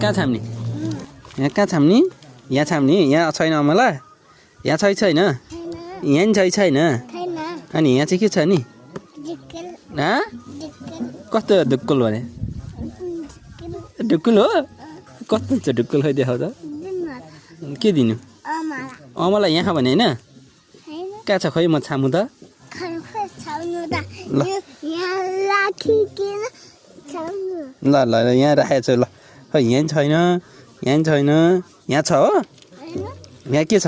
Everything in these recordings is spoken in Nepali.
कहाँ छाम्ने यहाँ कहाँ छाम्ने यहाँ छाम्ने यहाँ छैन अमला यहाँ छैन यहाँ नि छैन अनि यहाँ चाहिँ के छ नि कस्तो ढुक्कुल भने ढुक्कुल हो कस्तो छ ढुक्कुल खै देखाउ त के दिनु अमलाई यहाँ भने होइन कहाँ छ खै म छामु त ल ल यहाँ राखेको छु ल खै यहाँ छैन यहाँ छैन यहाँ छ हो यहाँ के छ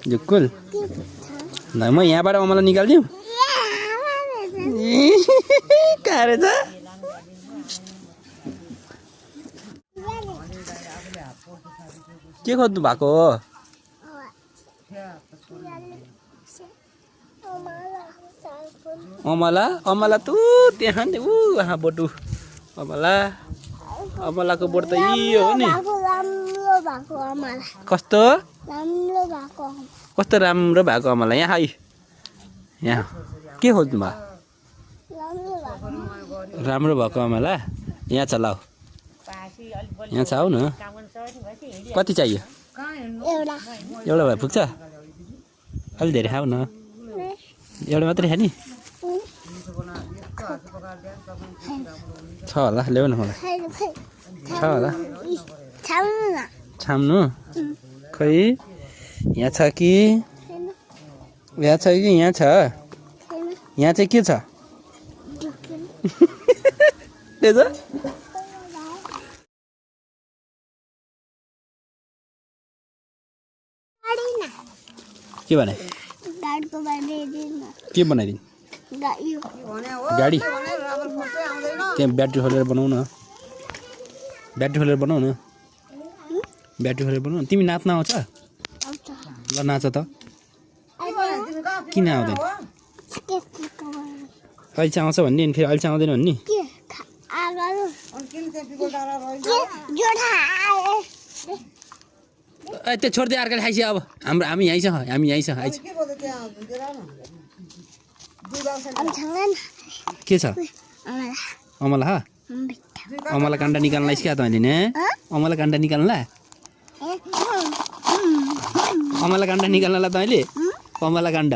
ढुक्कुल ल म यहाँबाट अमला निकालिदिउँ कहाँ रहेछ के खोज्नु भएको हो अमला अमला तु त्यहाँ ऊ वहाँ बोटु अमलाको बोट त यो हो नि कस्तो कस्तो राम्रो भएको अमला यहाँ यहाँ के खोज्नु भयो राम्रो भएको अमला यहाँ छ ल यहाँ छ आऊ न कति चाहियो एउटा भए पुग्छ अलि धेरै खाऊ न एउटा मात्रै खाने छ होला ल्याउ न मलाई छ होला छाम्नु खै यहाँ छ कि यहाँ छ कि यहाँ छ यहाँ चाहिँ के छ के भने के बनाइदिनु गाडी त्यहाँ ब्याट्री खोलेर बनाऊ न ब्याट्री खोलेर बनाऊ न ब्याट्री खोलेर बनाऊ तिमी नाच्न आउँछ ल नाच त किन आउँदैन अहिले चाहिँ आउँछ भन्ने फेरि अहिले चाहिँ आउँदैन भन्ने त्यो छोडिदियो अर्काले खाइस अब हाम्रो हामी यहीँ छ आइज के छ अमला अमला काण्ड निकाल्नलाई क्या तैँले ने अमला काण्ड निकाल्नला अमला काण्ड निकाल्नला तैँले अमला काण्ड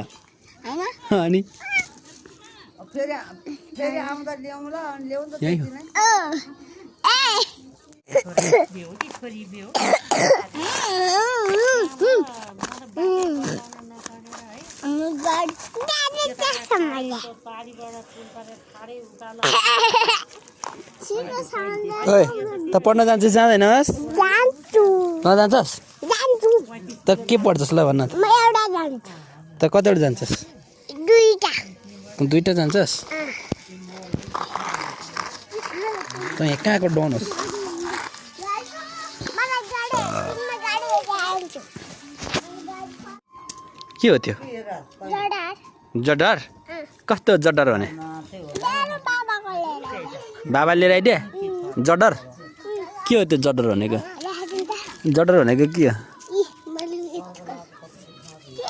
अनि त पढ्न जान्छस् जाँदैनस् जान्छस् त के पढ्छस् ल भन्न त कतिवटा जान्छस् दुईटा जान्छस् त यहाँ कहाँको डन होस् के हो त्यो जडर कस्तो जडर भने बाबा लिएर आइदिए जडर के हो त्यो जडर भनेको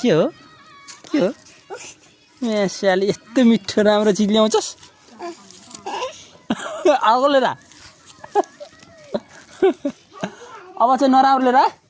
के हो स्याली यस्तो मिठो राम्रो चिज ल्याउँछस् आगो लिएर अब चाहिँ नराम्रो लिएर